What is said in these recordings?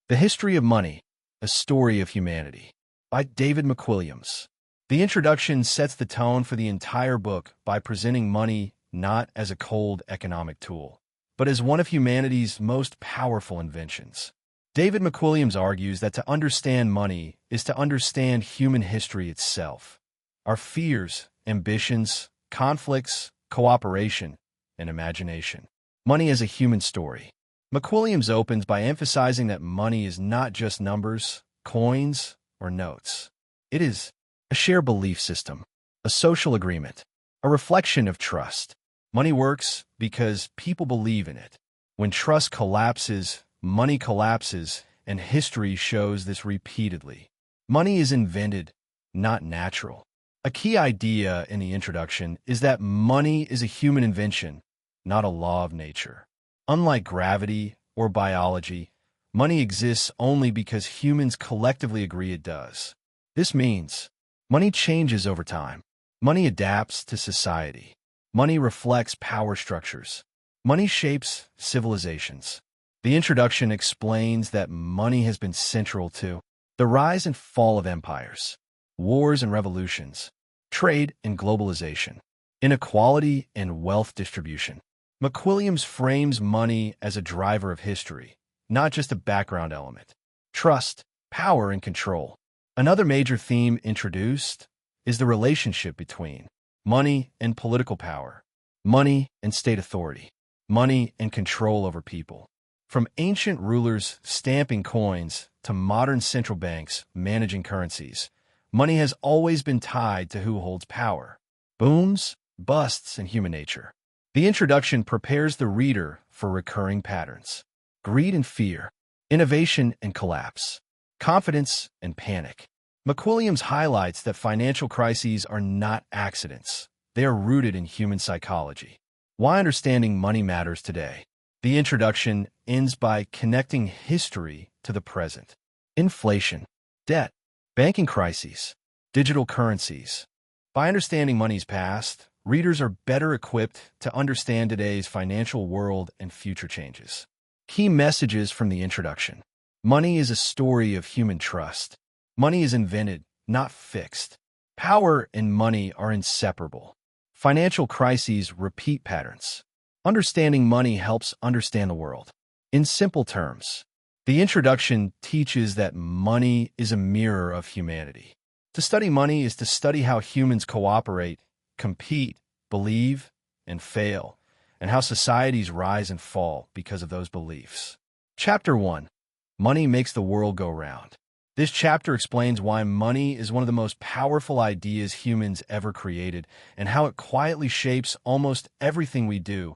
The History of Money, A Story of Humanity, by David McWilliams. The introduction sets the tone for the entire book by presenting money not as a cold economic tool, but as one of humanity's most powerful inventions. David McWilliams argues that to understand money is to understand human history itself, our fears, ambitions, conflicts, cooperation, and imagination. Money as a human story. McWilliams opens by emphasizing that money is not just numbers, coins, or notes. It is a shared belief system, a social agreement, a reflection of trust. Money works because people believe in it. When trust collapses, money collapses, and history shows this repeatedly. Money is invented, not natural. A key idea in the introduction is that money is a human invention, not a law of nature. Unlike gravity or biology, money exists only because humans collectively agree it does. This means money changes over time. Money adapts to society. Money reflects power structures. Money shapes civilizations. The introduction explains that money has been central to the rise and fall of empires, wars and revolutions, trade and globalization, inequality and wealth distribution. McWilliams frames money as a driver of history, not just a background element. Trust, power, and control. Another major theme introduced is the relationship between money and political power, money and state authority, money and control over people. From ancient rulers stamping coins to modern central banks managing currencies, money has always been tied to who holds power, booms, busts, and human nature. The introduction prepares the reader for recurring patterns: greed and fear, innovation and collapse, confidence and panic. McWilliams highlights that financial crises are not accidents. They are rooted in human psychology. Why understanding money matters today. The introduction ends by connecting history to the present. Inflation, debt, banking crises, digital currencies. By understanding money's past, readers are better equipped to understand today's financial world and future changes. Key messages from the introduction. Money is a story of human trust. Money is invented, not fixed. Power and money are inseparable. Financial crises repeat patterns. Understanding money helps understand the world. In simple terms, the introduction teaches that money is a mirror of humanity. To study money is to study how humans cooperate, compete, believe, and fail, and how societies rise and fall because of those beliefs. Chapter 1. Money Makes the World Go Round. This chapter explains why money is one of the most powerful ideas humans ever created and how it quietly shapes almost everything we do: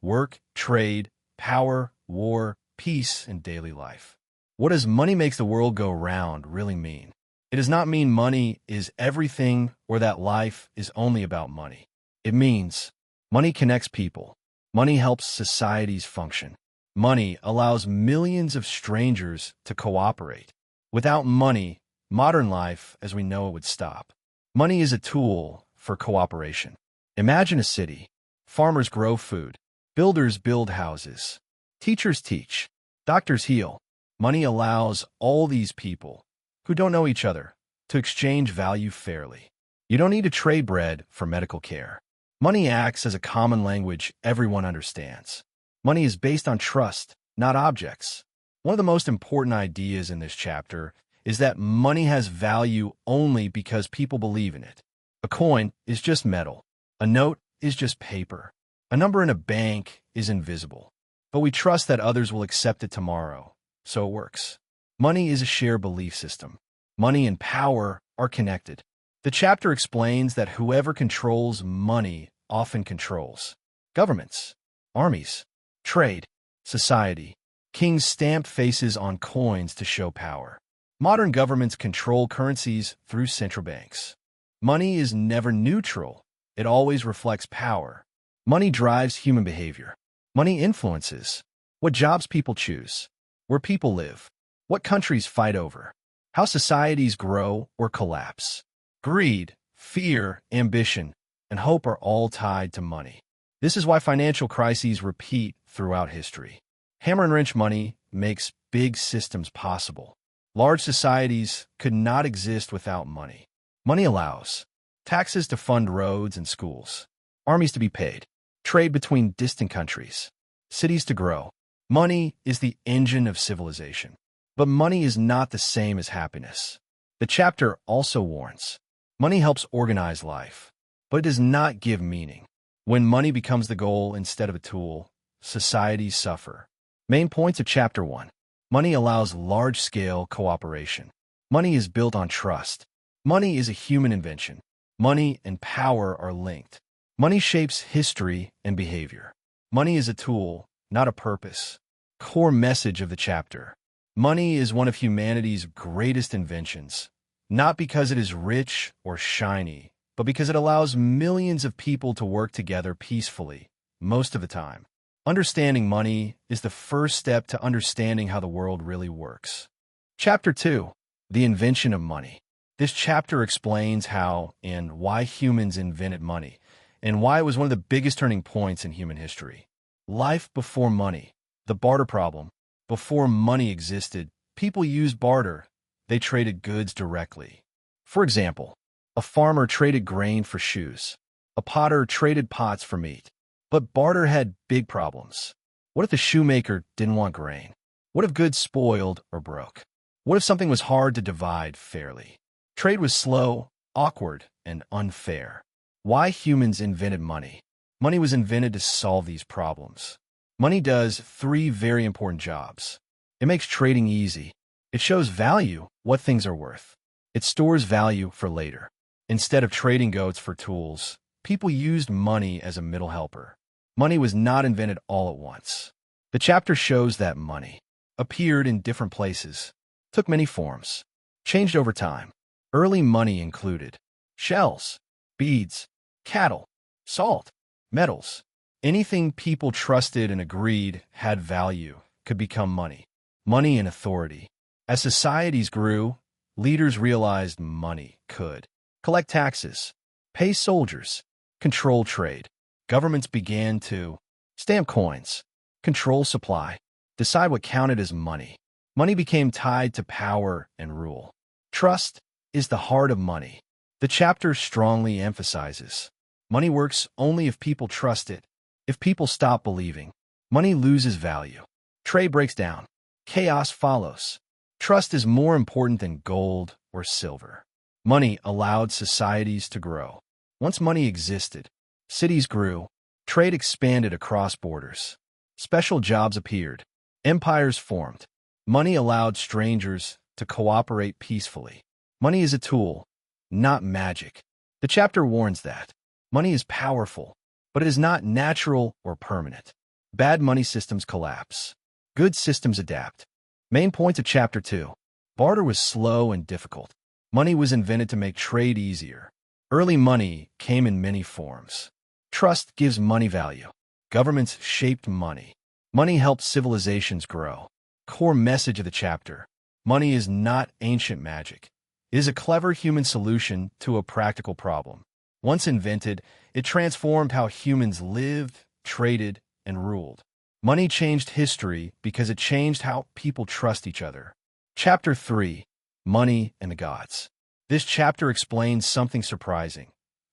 work, trade, power, war, peace, and daily life. What does money makes the world go round really mean? It does not mean money is everything or that life is only about money. It means money connects people. Money helps societies function. Money allows millions of strangers to cooperate. Without money, modern life as we know it would stop. Money is a tool for cooperation. Imagine a city. Farmers grow food. Builders build houses. Teachers teach. Doctors heal. Money allows all these people who don't know each other to exchange value fairly. You don't need to trade bread for medical care. Money acts as a common language everyone understands. Money is based on trust, not objects. One of the most important ideas in this chapter is that money has value only because people believe in it. A coin is just metal. A note is just paper. A number in a bank is invisible. But we trust that others will accept it tomorrow, so it works. Money is a shared belief system. Money and power are connected. The chapter explains that whoever controls money often controls governments, armies, trade, society. Kings stamped faces on coins to show power. Modern governments control currencies through central banks. Money is never neutral. It always reflects power. Money drives human behavior. Money influences what jobs people choose, where people live, what countries fight over, how societies grow or collapse. Greed, fear, ambition, and hope are all tied to money. This is why financial crises repeat throughout history. Hammer and wrench money makes big systems possible. Large societies could not exist without money. Money allows taxes to fund roads and schools, armies to be paid, trade between distant countries, cities to grow. Money is the engine of civilization. But money is not the same as happiness. The chapter also warns, money helps organize life, but it does not give meaning. When money becomes the goal instead of a tool, societies suffer. Main points of Chapter 1. Money allows large-scale cooperation. Money is built on trust. Money is a human invention. Money and power are linked. Money shapes history and behavior. Money is a tool, not a purpose. Core message of the chapter. Money is one of humanity's greatest inventions, not because it is rich or shiny, but because it allows millions of people to work together peacefully, most of the time. Understanding money is the first step to understanding how the world really works. Chapter 2. The Invention of Money. This chapter explains how and why humans invented money, and why it was one of the biggest turning points in human history. Life before money. The barter problem. Before money existed, people used barter. They traded goods directly. For example, a farmer traded grain for shoes. A potter traded pots for meat. But barter had big problems. What if the shoemaker didn't want grain? What if goods spoiled or broke? What if something was hard to divide fairly? Trade was slow, awkward, and unfair. Why humans invented money? Money was invented to solve these problems. Money does 3 very important jobs. It makes trading easy. It shows value, what things are worth. It stores value for later. Instead of trading goats for tools, people used money as a middle helper. Money was not invented all at once. The chapter shows that money appeared in different places, took many forms, changed over time. Early money included shells, beads, cattle, salt, metals. Anything people trusted and agreed had value could become money. Money and authority. As societies grew, leaders realized money could collect taxes, pay soldiers, control trade. Governments began to stamp coins, control supply, decide what counted as money. Money became tied to power and rule. Trust is the heart of money. The chapter strongly emphasizes money works only if people trust it. If people stop believing, money loses value. Trade breaks down. Chaos follows. Trust is more important than gold or silver. Money allowed societies to grow. Once money existed, cities grew. Trade expanded across borders. Special jobs appeared. Empires formed. Money allowed strangers to cooperate peacefully. Money is a tool, not magic. The chapter warns that money is powerful, but it is not natural or permanent. Bad money systems collapse. Good systems adapt. Main points of Chapter 2. Barter was slow and difficult. Money was invented to make trade easier. Early money came in many forms. Trust gives money value. Governments shaped money. Money helped civilizations grow. Core message of the chapter. Money is not ancient magic. It is a clever human solution to a practical problem. Once invented, it transformed how humans lived, traded, and ruled. Money changed history because it changed how people trust each other. Chapter 3. Money and the Gods. This chapter explains something surprising.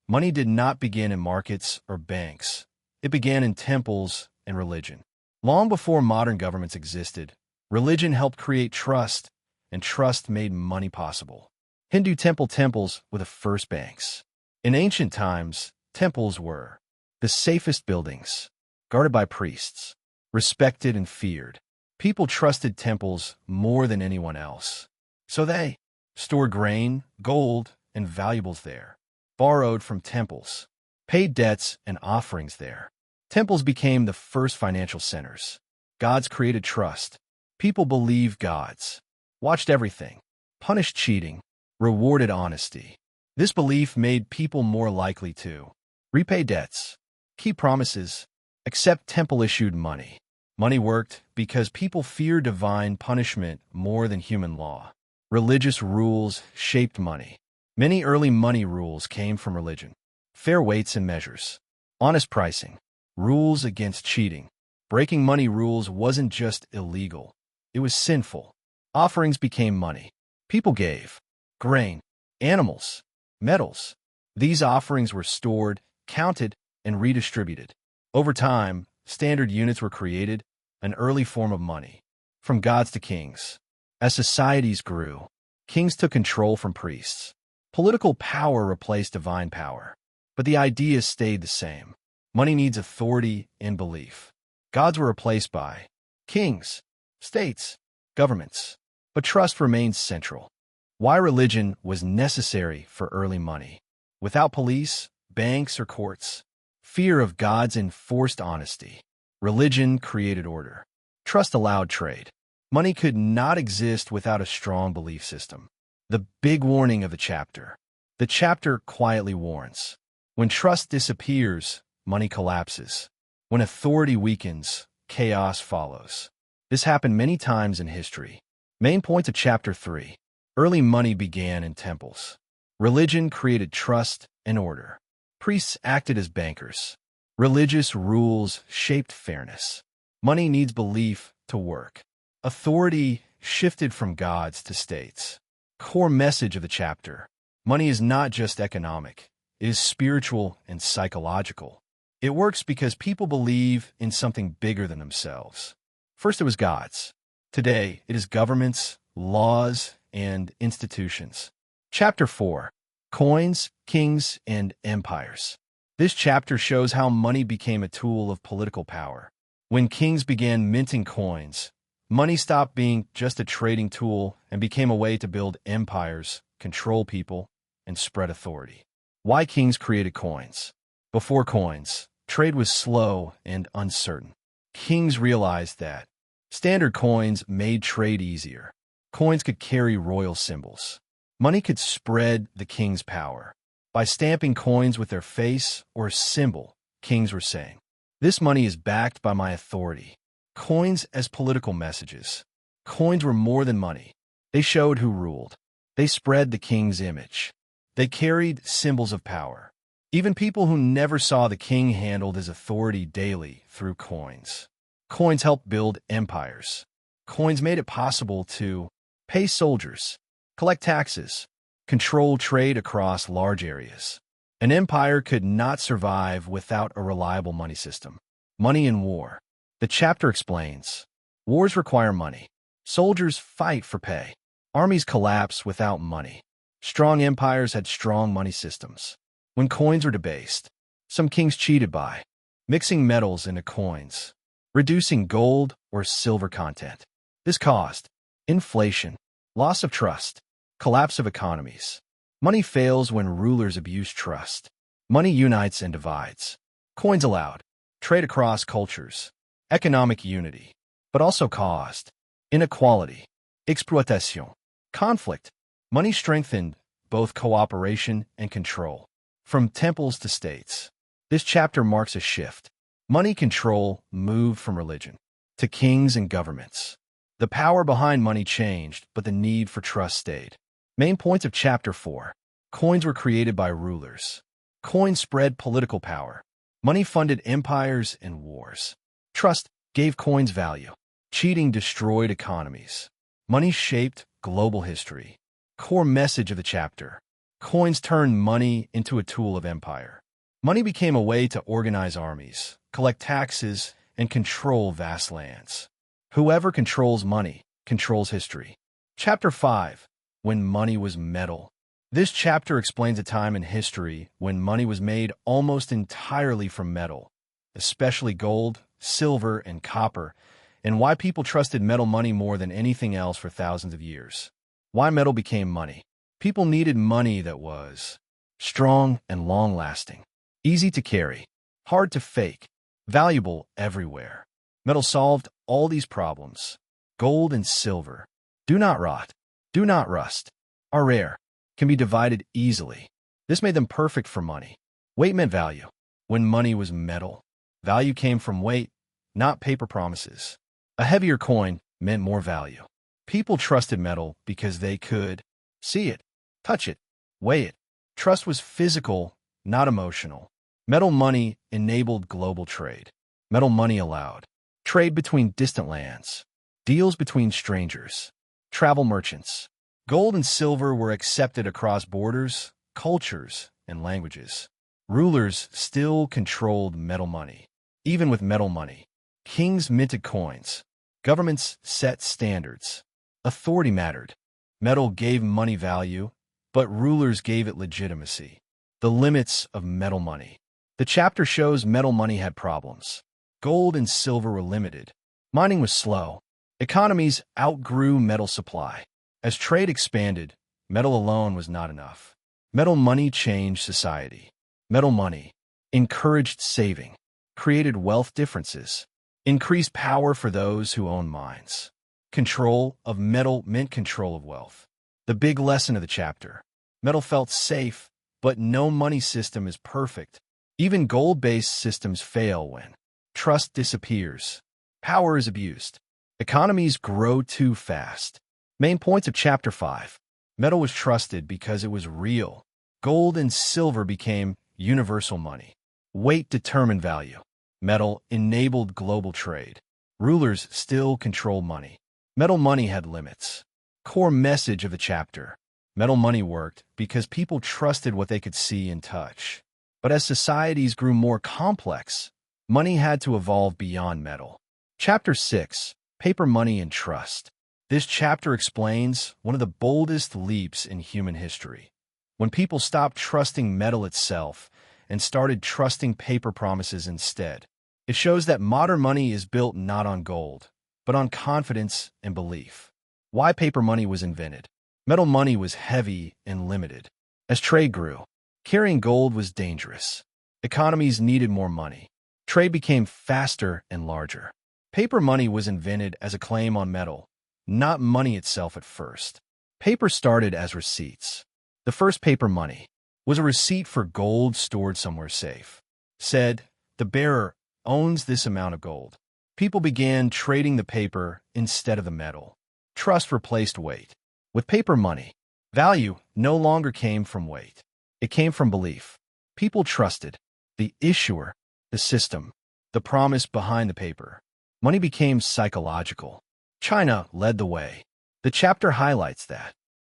Money did not begin in markets or banks. It began in temples and religion. Long before modern governments existed, religion helped create trust, and trust made money possible. Hindu temples were the first banks. In ancient times, temples were the safest buildings, guarded by priests, respected and feared. People trusted temples more than anyone else. So they stored grain, gold, and valuables there, borrowed from temples, paid debts and offerings there. Temples became the first financial centers. Gods created trust. People believed gods, watched everything, punished cheating, rewarded honesty. This belief made people more likely to repay debts, keep promises, accept temple-issued money. Money worked because people feared divine punishment more than human law. Religious rules shaped money. Many early money rules came from religion. Fair weights and measures, honest pricing, rules against cheating. Breaking money rules wasn't just illegal. It was sinful. Offerings became money. People gave grain, animals, metals. These offerings were stored, counted, and redistributed. Over time, standard units were created, an early form of money, from gods to kings. As societies grew, kings took control from priests. Political power replaced divine power. But the idea stayed the same. Money needs authority and belief. Gods were replaced by kings, states, governments. But trust remains central. Why religion was necessary for early money. Without police, banks, or courts, fear of gods enforced honesty. Religion created order. Trust allowed trade. Money could not exist without a strong belief system. The big warning of the chapter. The chapter quietly warns. When trust disappears, money collapses. When authority weakens, chaos follows. This happened many times in history. Main points of Chapter 3. Early money began in temples. Religion created trust and order. Priests acted as bankers. Religious rules shaped fairness. Money needs belief to work. Authority shifted from gods to states. Core message of the chapter. Money is not just economic. It is spiritual and psychological. It works because people believe in something bigger than themselves. First it was gods. Today it is governments, laws, and institutions. Chapter 4. Coins, Kings, and Empires. This chapter shows how money became a tool of political power. When kings began minting coins, money stopped being just a trading tool and became a way to build empires, control people, and spread authority. Why kings created coins? Before coins, trade was slow and uncertain. Kings realized that standard coins made trade easier. Coins could carry royal symbols. Money could spread the king's power. By stamping coins with their face or symbol, kings were saying, "This money is backed by my authority." Coins as political messages. Coins were more than money. They showed who ruled. They spread the king's image. They carried symbols of power. Even people who never saw the king handled his authority daily through coins. Coins helped build empires. Coins made it possible to pay soldiers, collect taxes, control trade across large areas. An empire could not survive without a reliable money system. Money in war. The chapter explains. Wars require money. Soldiers fight for pay. Armies collapse without money. Strong empires had strong money systems. When coins were debased, some kings cheated by mixing metals into coins, reducing gold or silver content. This caused inflation, loss of trust, collapse of economies. Money fails when rulers abuse trust. Money unites and divides. Coins allowed trade across cultures, economic unity, but also caused inequality, exploitation, conflict. Money strengthened both cooperation and control. From temples to states. This chapter marks a shift. Money control moved from religion to kings and governments. The power behind money changed, but the need for trust stayed. Main points of Chapter 4. Coins were created by rulers. Coins spread political power. Money funded empires and wars. Trust gave coins value. Cheating destroyed economies. Money shaped global history. Core message of the chapter. Coins turned money into a tool of empire. Money became a way to organize armies, collect taxes, and control vast lands. Whoever controls money controls history. Chapter 5. When money was metal. This chapter explains a time in history when money was made almost entirely from metal, especially gold, silver, and copper, and why people trusted metal money more than anything else for thousands of years. Why metal became money. People needed money that was strong and long-lasting, easy to carry, hard to fake, valuable everywhere. Metal solved all these problems. Gold and silver do not rot, do not rust, are rare, can be divided easily. This made them perfect for money. Weight meant value. When money was metal, value came from weight, not paper promises. A heavier coin meant more value. People trusted metal because they could see it, touch it, weigh it. Trust was physical, not emotional. Metal money enabled global trade. Metal money allowed trade between distant lands. Deals between strangers. Travel merchants. Gold and silver were accepted across borders, cultures, and languages. Rulers still controlled metal money. Even with metal money, kings minted coins. Governments set standards. Authority mattered. Metal gave money value, but rulers gave it legitimacy. The limits of metal money. The chapter shows metal money had problems. Gold and silver were limited. Mining was slow. Economies outgrew metal supply. As trade expanded, metal alone was not enough. Metal money changed society. Metal money encouraged saving, created wealth differences, increased power for those who own mines. Control of metal meant control of wealth. The big lesson of the chapter. Metal felt safe, but no money system is perfect. Even gold-based systems fail when trust disappears. Power is abused. Economies grow too fast. Main points of Chapter 5. Metal was trusted because it was real. Gold and silver became universal money. Weight determined value. Metal enabled global trade. Rulers still control money. Metal money had limits. Core message of the chapter. Metal money worked because people trusted what they could see and touch. But as societies grew more complex, money had to evolve beyond metal. Chapter 6. Paper money and trust. This chapter explains one of the boldest leaps in human history. When people stopped trusting metal itself and started trusting paper promises instead. It shows that modern money is built not on gold, but on confidence and belief. Why paper money was invented. Metal money was heavy and limited. As trade grew, carrying gold was dangerous. Economies needed more money. Trade became faster and larger. Paper money was invented as a claim on metal, not money itself at first. Paper started as receipts. The first paper money was a receipt for gold stored somewhere safe. Said, the bearer owns this amount of gold. People began trading the paper instead of the metal. Trust replaced weight. With paper money, value no longer came from weight. It came from belief. People trusted the issuer, the system, the promise behind the paper. Money became psychological. China led the way. The chapter highlights that.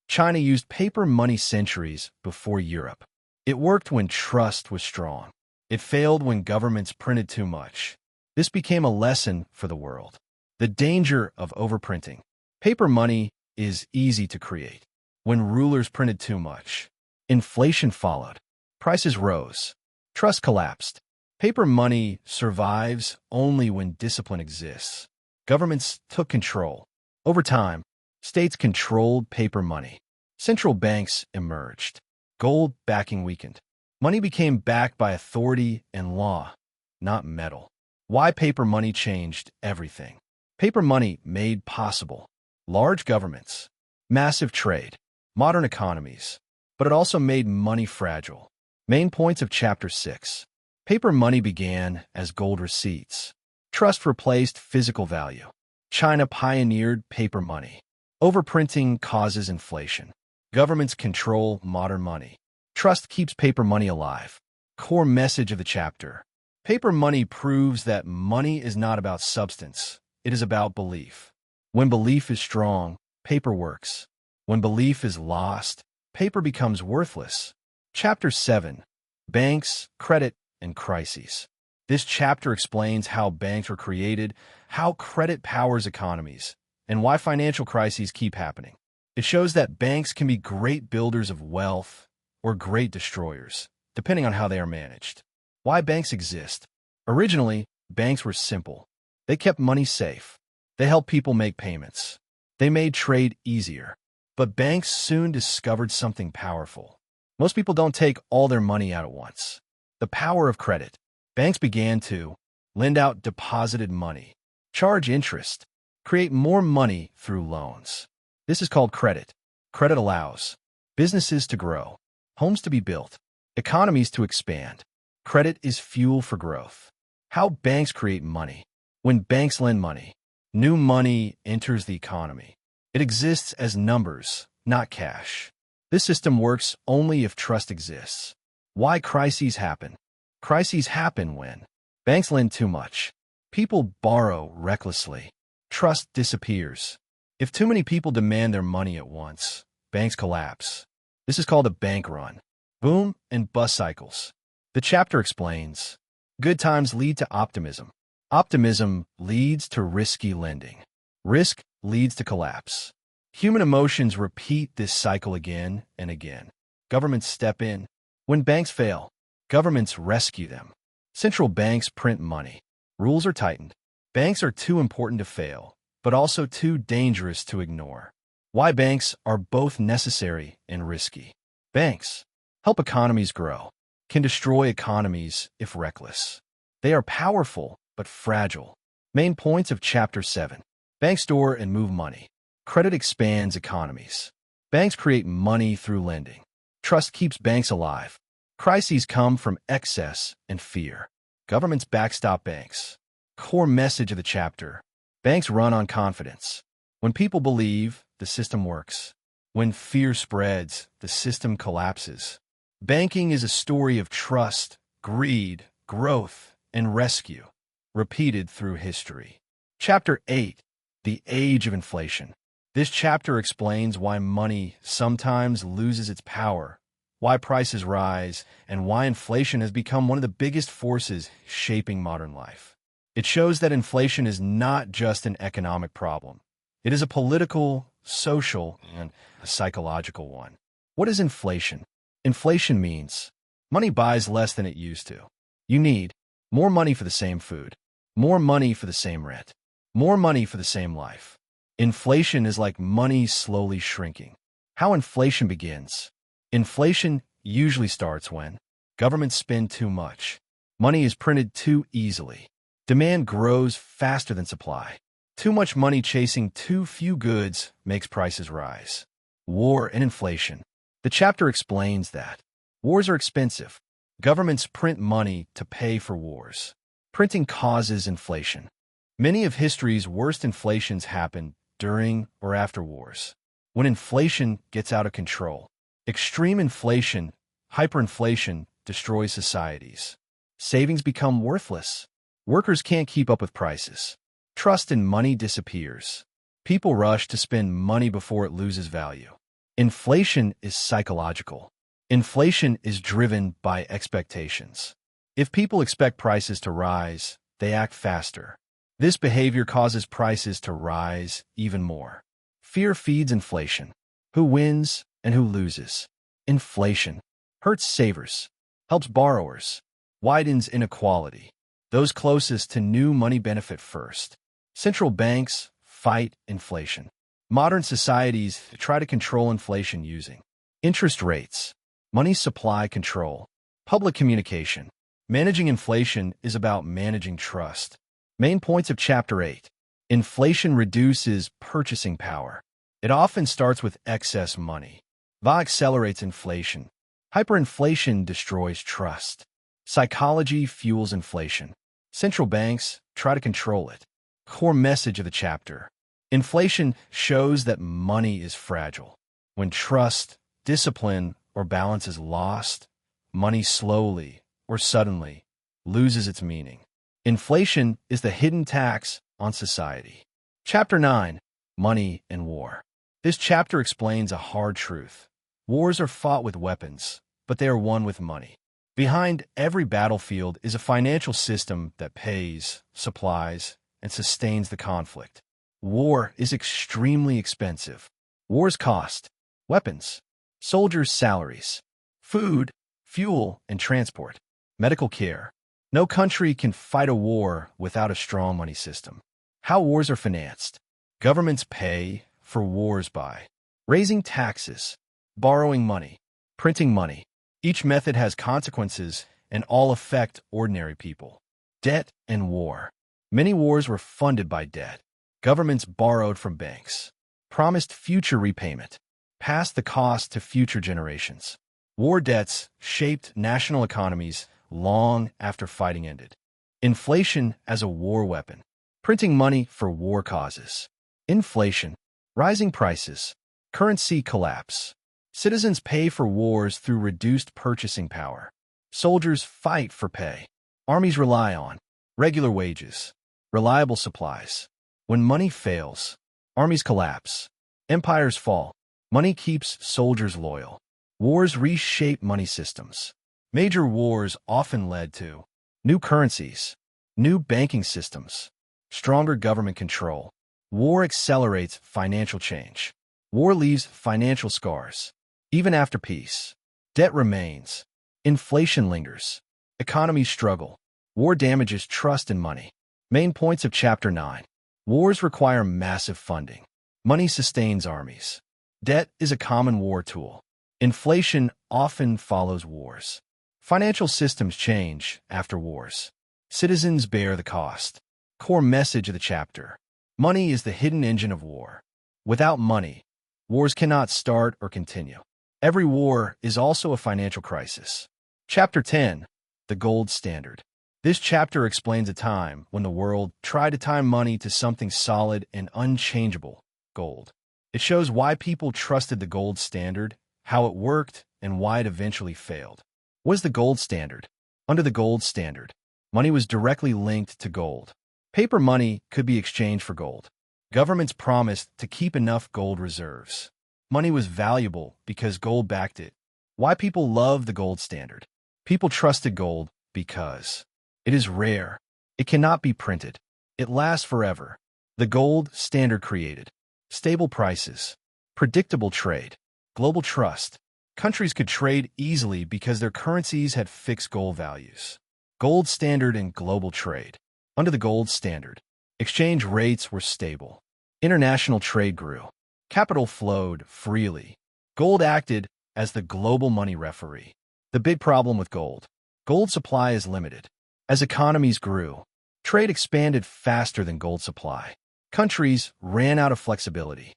China used paper money centuries before Europe. It worked when trust was strong. It failed when governments printed too much. This became a lesson for the world. The danger of overprinting. Paper money is easy to create. When rulers printed too much, inflation followed. Prices rose. Trust collapsed. Paper money survives only when discipline exists. Governments took control. Over time, states controlled paper money. Central banks emerged. Gold backing weakened. Money became backed by authority and law, not metal. Why paper money changed everything. Paper money made possible large governments, massive trade, modern economies, but it also made money fragile. Main points of Chapter 6. Paper money began as gold receipts. Trust replaced physical value. China pioneered paper money. Overprinting causes inflation. Governments control modern money. Trust keeps paper money alive. Core message of the chapter. Paper money proves that money is not about substance. It is about belief. When belief is strong, paper works. When belief is lost, paper becomes worthless. Chapter 7. Banks, Credit, and Crises. This chapter explains how banks were created, how credit powers economies, and why financial crises keep happening. It shows that banks can be great builders of wealth or great destroyers, depending on how they are managed. Why banks exist. Originally, banks were simple. They kept money safe. They helped people make payments. They made trade easier. But banks soon discovered something powerful. Most people don't take all their money out at once. The power of credit. Banks began to lend out deposited money, charge interest, create more money through loans. This is called credit. Credit allows businesses to grow, homes to be built, economies to expand. Credit is fuel for growth. How banks create money. When banks lend money, new money enters the economy. It exists as numbers, not cash. This system works only if trust exists. Why crises happen. Crises happen when banks lend too much. People borrow recklessly. Trust disappears. If too many people demand their money at once, banks collapse. This is called a bank run. Boom and bust cycles. The chapter explains, good times lead to optimism. Optimism leads to risky lending. Risk leads to collapse. Human emotions repeat this cycle again and again. Governments step in. When banks fail, governments rescue them. Central banks print money. Rules are tightened. Banks are too important to fail, but also too dangerous to ignore. Why banks are both necessary and risky. Banks help economies grow, can destroy economies if reckless. They are powerful but fragile. Main points of Chapter 7. Banks store and move money. Credit expands economies. Banks create money through lending. Trust keeps banks alive. Crises come from excess and fear. Governments backstop banks. Core message of the chapter. Banks run on confidence. When people believe, the system works. When fear spreads, the system collapses. Banking is a story of trust, greed, growth, and rescue, repeated through history. Chapter 8. The Age of Inflation. This chapter explains why money sometimes loses its power, why prices rise, and why inflation has become one of the biggest forces shaping modern life. It shows that inflation is not just an economic problem. It is a political, social, and a psychological one. What is inflation? Inflation means money buys less than it used to. You need more money for the same food, more money for the same rent, more money for the same life. Inflation is like money slowly shrinking. How inflation begins. Inflation usually starts when governments spend too much. Money is printed too easily. Demand grows faster than supply. Too much money chasing too few goods makes prices rise. War and inflation. The chapter explains that wars are expensive. Governments print money to pay for wars. Printing causes inflation. Many of history's worst inflations happen during or after wars. When inflation gets out of control. Extreme inflation, hyperinflation, destroys societies. Savings become worthless. Workers can't keep up with prices. Trust in money disappears. People rush to spend money before it loses value. Inflation is psychological. Inflation is driven by expectations. If people expect prices to rise, they act faster. This behavior causes prices to rise even more. Fear feeds inflation. Who wins and who loses? Inflation hurts savers, helps borrowers, widens inequality. Those closest to new money benefit first. Central banks fight inflation. Modern societies try to control inflation using interest rates, money supply control, public communication. Managing inflation is about managing trust. Main points of Chapter 8. Inflation reduces purchasing power. It often starts with excess money. VA accelerates inflation. Hyperinflation destroys trust. Psychology fuels inflation. Central banks try to control it. Core message of the chapter. Inflation shows that money is fragile. When trust, discipline, or balance is lost, money slowly or suddenly loses its meaning. Inflation is the hidden tax on society. Chapter 9. Money and War. This chapter explains a hard truth. Wars are fought with weapons, but they are won with money. Behind every battlefield is a financial system that pays, supplies, and sustains the conflict. War is extremely expensive. Wars cost weapons, soldiers' salaries, food, fuel, and transport, medical care. No country can fight a war without a strong money system. How wars are financed. Governments pay for wars by raising taxes, borrowing money, printing money. Each method has consequences and all affect ordinary people. Debt and war. Many wars were funded by debt. Governments borrowed from banks, promised future repayment, passed the cost to future generations. War debts shaped national economies long after fighting ended. Inflation as a war weapon. Printing money for war causes. Inflation. Rising prices. Currency collapse. Citizens pay for wars through reduced purchasing power. Soldiers fight for pay. Armies rely on regular wages, reliable supplies, When money fails, armies collapse. Empires fall. Money keeps soldiers loyal. Wars reshape money systems. Major wars often led to new currencies, new banking systems, stronger government control. War accelerates financial change. War leaves financial scars. Even after peace, debt remains. Inflation lingers. Economies struggle. War damages trust in money. Main points of Chapter 9. Wars require massive funding. Money sustains armies. Debt is a common war tool. Inflation often follows wars. Financial systems change after wars. Citizens bear the cost. Core message of the chapter. Money is the hidden engine of war. Without money, wars cannot start or continue. Every war is also a financial crisis. Chapter 10. The Gold Standard. This chapter explains a time when the world tried to tie money to something solid and unchangeable, gold. It shows why people trusted the gold standard, how it worked, and why it eventually failed. What is the gold standard? Under the gold standard, money was directly linked to gold. Paper money could be exchanged for gold. Governments promised to keep enough gold reserves. Money was valuable because gold backed it. Why people love the gold standard? People trusted gold because it is rare. It cannot be printed. It lasts forever. The gold standard created stable prices, predictable trade, global trust. Countries could trade easily because their currencies had fixed gold values. Gold standard and global trade. Under the gold standard, exchange rates were stable. International trade grew. Capital flowed freely. Gold acted as the global money referee. The big problem with gold. Gold supply is limited. As economies grew, trade expanded faster than gold supply. Countries ran out of flexibility.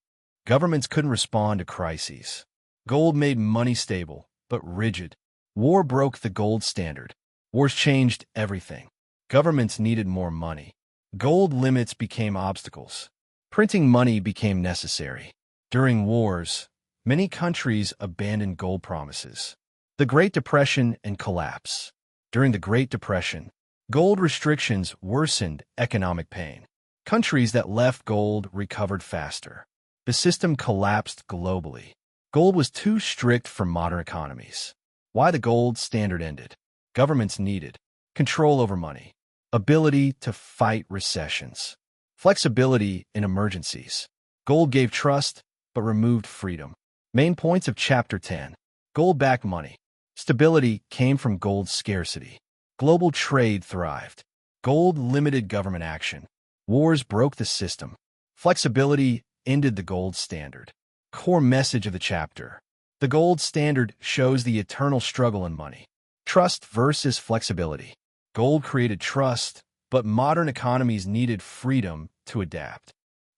Governments couldn't respond to crises. Gold made money stable, but rigid. War broke the gold standard. Wars changed everything. Governments needed more money. Gold limits became obstacles. Printing money became necessary. During wars, many countries abandoned gold promises. The Great Depression and collapse. During the Great Depression, gold restrictions worsened economic pain. Countries that left gold recovered faster. The system collapsed globally. Gold was too strict for modern economies. Why the gold standard ended? Governments needed control over money, ability to fight recessions, flexibility in emergencies. Gold gave trust, but removed freedom. Main points of Chapter 10. Gold-backed money. Stability came from gold's scarcity. Global trade thrived. Gold limited government action. Wars broke the system. Flexibility ended the gold standard. Core message of the chapter. The gold standard shows the eternal struggle in money. Trust versus flexibility. Gold created trust, but modern economies needed freedom to adapt.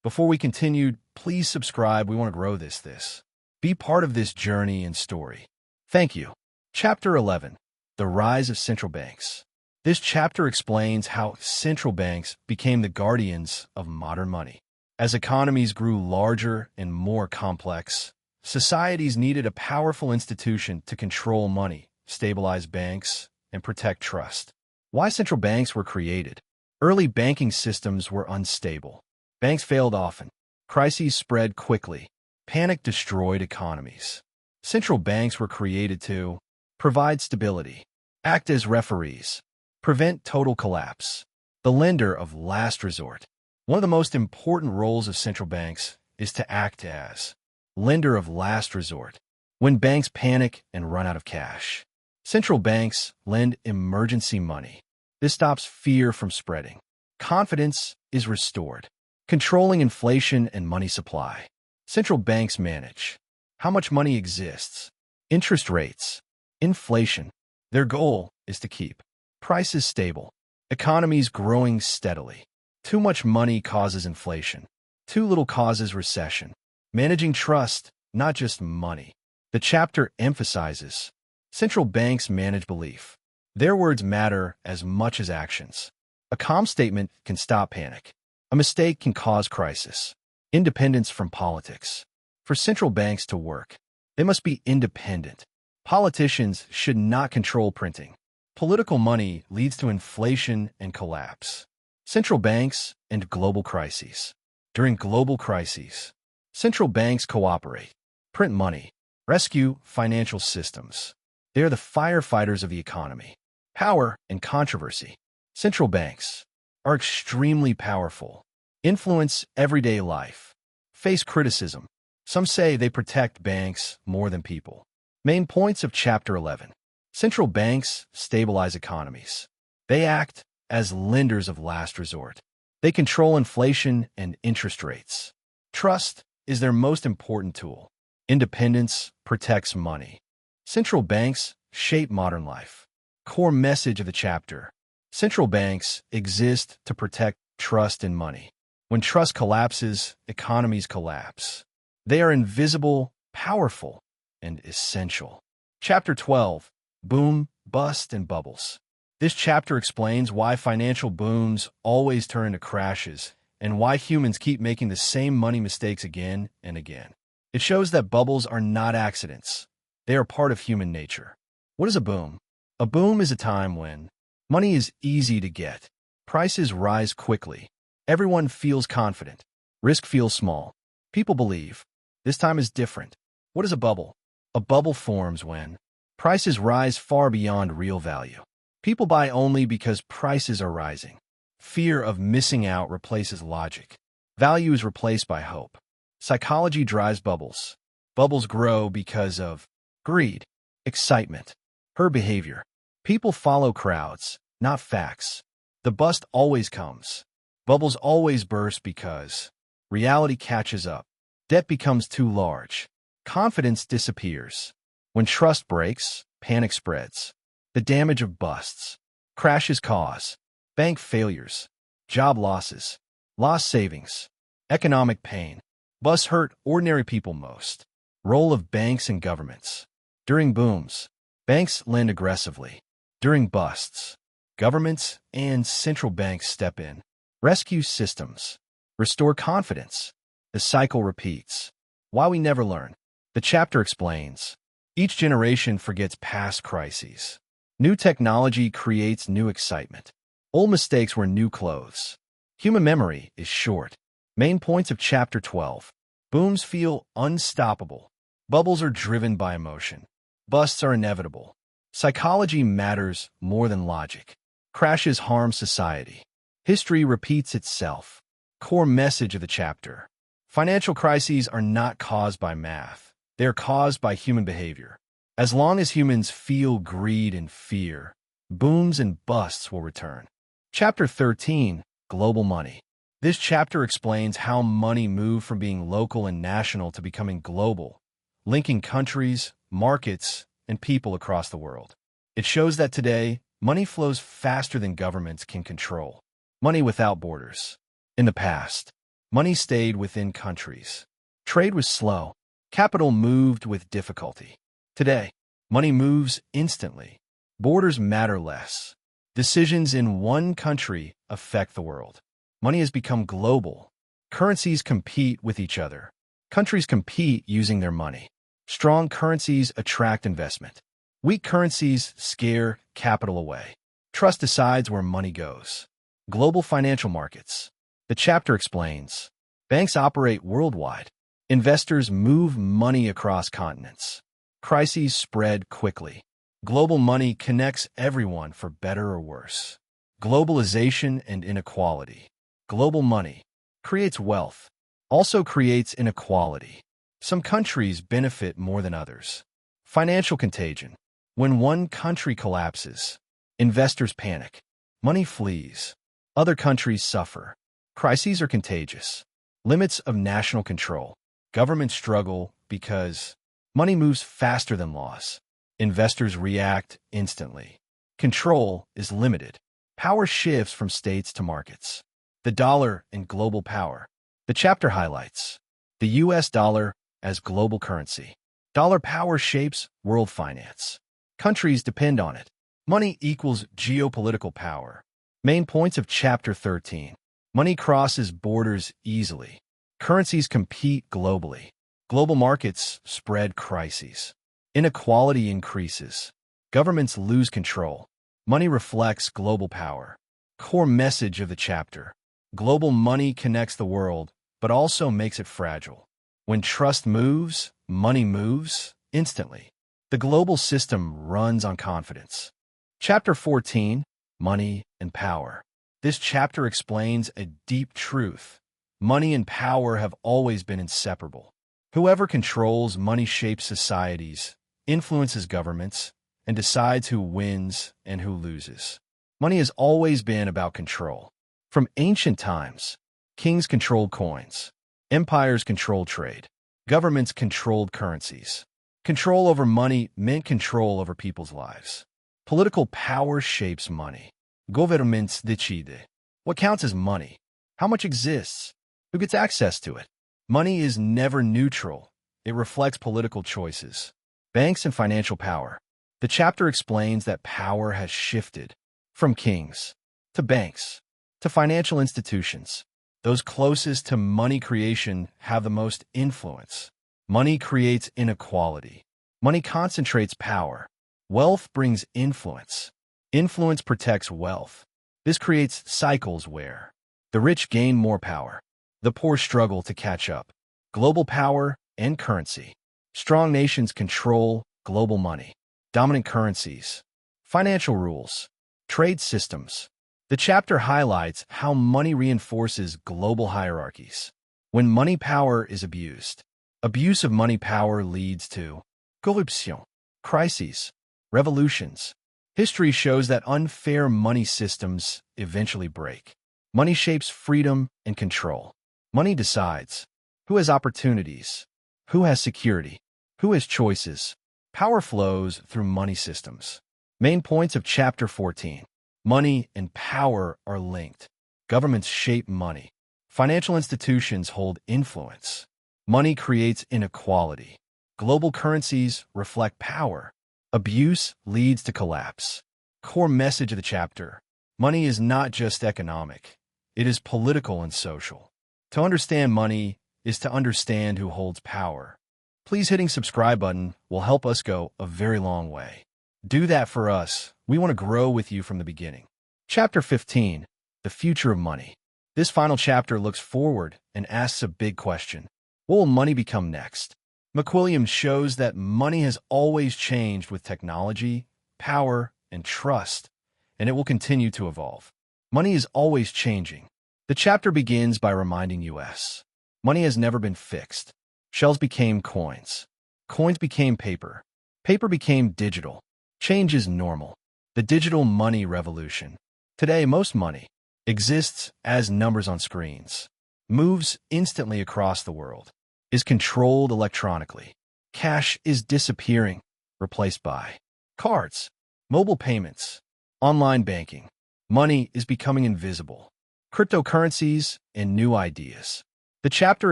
Before we continue, please subscribe. We want to grow this. Be part of this journey and story. Thank you. Chapter 11. The Rise of Central Banks. This chapter explains how central banks became the guardians of modern money. As economies grew larger and more complex, societies needed a powerful institution to control money, stabilize banks, and protect trust. Why central banks were created? Early banking systems were unstable. Banks failed often. Crises spread quickly. Panic destroyed economies. Central banks were created to provide stability, act as referees, prevent total collapse, the lender of last resort. One of the most important roles of central banks is to act as lender of last resort. When banks panic and run out of cash, central banks lend emergency money. This stops fear from spreading. Confidence is restored. Controlling inflation and money supply. Central banks manage how much money exists, interest rates, inflation. Their goal is to keep prices stable, economies growing steadily. Too much money causes inflation. Too little causes recession. Managing trust, not just money. The chapter emphasizes central banks manage belief. Their words matter as much as actions. A calm statement can stop panic. A mistake can cause crisis. Independence from politics. For central banks to work, they must be independent. Politicians should not control printing. Political money leads to inflation and collapse. Central banks and global crises. During global crises, central banks cooperate, print money, rescue financial systems. They are the firefighters of the economy. Power and controversy. Central banks are extremely powerful, influence everyday life, face criticism. Some say they protect banks more than people. Main points of Chapter 11. Central banks stabilize economies. They act as lenders of last resort. They control inflation and interest rates. Trust is their most important tool. Independence protects money. Central banks shape modern life. Core message of the chapter. Central banks exist to protect trust in money. When trust collapses, economies collapse. They are invisible, powerful, and essential. Chapter 12. Boom, bust, and bubbles. This chapter explains why financial booms always turn into crashes and why humans keep making the same money mistakes again and again. It shows that bubbles are not accidents. They are part of human nature. What is a boom? A boom is a time when money is easy to get. Prices rise quickly. Everyone feels confident. Risk feels small. People believe. This time is different. What is a bubble? A bubble forms when prices rise far beyond real value. People buy only because prices are rising. Fear of missing out replaces logic. Value is replaced by hope. Psychology drives bubbles. Bubbles grow because of greed, excitement, herd behavior. People follow crowds, not facts. The bust always comes. Bubbles always burst because reality catches up. Debt becomes too large. Confidence disappears. When trust breaks, panic spreads. The damage of busts. Crashes cause bank failures, job losses, lost savings, economic pain. Busts hurt ordinary people most. Role of banks and governments. During booms, banks lend aggressively. During busts, governments and central banks step in. Rescue systems. Restore confidence. The cycle repeats. Why we never learn. The chapter explains. Each generation forgets past crises. New technology creates new excitement. Old mistakes were new clothes. Human memory is short. Main points of Chapter 12. Booms feel unstoppable. Bubbles are driven by emotion. Busts are inevitable. Psychology matters more than logic. Crashes harm society. History repeats itself. Core message of the chapter. Financial crises are not caused by math. They are caused by human behavior. As long as humans feel greed and fear, booms and busts will return. Chapter 13. Global Money. This chapter explains how money moved from being local and national to becoming global, linking countries, markets, and people across the world. It shows that today, money flows faster than governments can control. Money without borders. In the past, money stayed within countries. Trade was slow. Capital moved with difficulty. Today, money moves instantly. Borders matter less. Decisions in one country affect the world. Money has become global. Currencies compete with each other. Countries compete using their money. Strong currencies attract investment. Weak currencies scare capital away. Trust decides where money goes. Global financial markets. The chapter explains. Banks operate worldwide. Investors move money across continents. Crises spread quickly. Global money connects everyone for better or worse. Globalization and inequality. Global money creates wealth, also creates inequality. Some countries benefit more than others. Financial contagion. When one country collapses, investors panic. Money flees. Other countries suffer. Crises are contagious. Limits of national control. Governments struggle because money moves faster than laws. Investors react instantly. Control is limited. Power shifts from states to markets. The dollar and global power. The chapter highlights the U.S. dollar as global currency. Dollar power shapes world finance. Countries depend on it. Money equals geopolitical power. Main points of Chapter 13. Money crosses borders easily. Currencies compete globally. Global markets spread crises. Inequality increases. Governments lose control. Money reflects global power. Core message of the chapter. Global money connects the world, but also makes it fragile. When trust moves, money moves instantly. The global system runs on confidence. Chapter 14, Money and Power. This chapter explains a deep truth. Money and power have always been inseparable. Whoever controls money shapes societies, influences governments, and decides who wins and who loses. Money has always been about control. From ancient times, kings controlled coins, empires controlled trade, governments controlled currencies. Control over money meant control over people's lives. Political power shapes money. Governments decide. What counts as money? How much exists? Who gets access to it? Money is never neutral. It reflects political choices. Banks and financial power. The chapter explains that power has shifted from kings to banks to financial institutions. Those closest to money creation have the most influence. Money creates inequality. Money concentrates power. Wealth brings influence. Influence protects wealth. This creates cycles where the rich gain more power. The poor struggle to catch up. Global power and currency. Strong nations control global money. Dominant currencies. Financial rules. Trade systems. The chapter highlights how money reinforces global hierarchies. When money power is abused, abuse of money power leads to corruption, crises, revolutions. History shows that unfair money systems eventually break. Money shapes freedom and control. Money decides who has opportunities, who has security, who has choices. Power flows through money systems. Main points of Chapter 14. Money and power are linked. Governments shape money. Financial institutions hold influence. Money creates inequality. Global currencies reflect power. Abuse leads to collapse. Core message of the chapter. Money is not just economic. It is political and social. To understand money is to understand who holds power. Please hitting subscribe button will help us go a very long way. Do that for us. We want to grow with you from the beginning. Chapter 15, The Future of Money. This final chapter looks forward and asks a big question. What will money become next? McWilliams shows that money has always changed with technology, power, and trust, and it will continue to evolve. Money is always changing. The chapter begins by reminding us, money has never been fixed. Shells became coins. Coins became paper. Paper became digital. Change is normal. The digital money revolution. Today, most money exists as numbers on screens, moves instantly across the world, is controlled electronically. Cash is disappearing, replaced by cards, mobile payments, online banking. Money is becoming invisible. Cryptocurrencies and new ideas. The chapter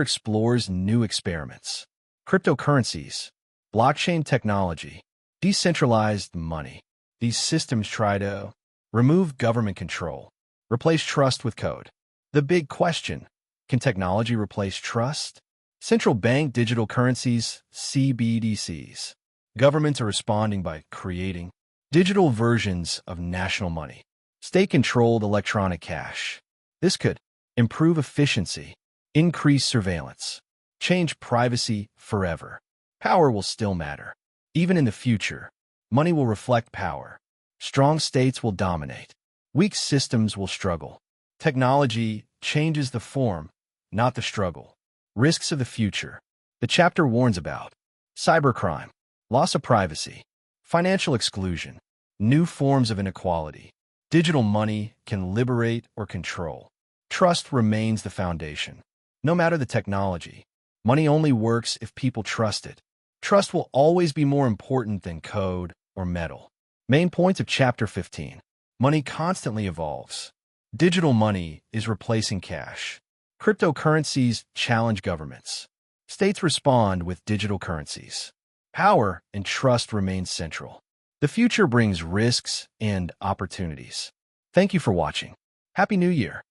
explores new experiments. Cryptocurrencies, blockchain technology, decentralized money. These systems try to remove government control, replace trust with code. The big question, can technology replace trust? Central bank digital currencies, CBDCs. Governments are responding by creating digital versions of national money. State-controlled electronic cash. This could improve efficiency, increase surveillance, change privacy forever. Power will still matter. Even in the future, money will reflect power. Strong states will dominate. Weak systems will struggle. Technology changes the form, not the struggle. Risks of the future. The chapter warns about cybercrime, loss of privacy, financial exclusion, new forms of inequality. Digital money can liberate or control. Trust remains the foundation. No matter the technology, money only works if people trust it. Trust will always be more important than code or metal. Main points of Chapter 15. Money constantly evolves. Digital money is replacing cash. Cryptocurrencies challenge governments. States respond with digital currencies. Power and trust remain central. The future brings risks and opportunities. Thank you for watching. Happy New Year!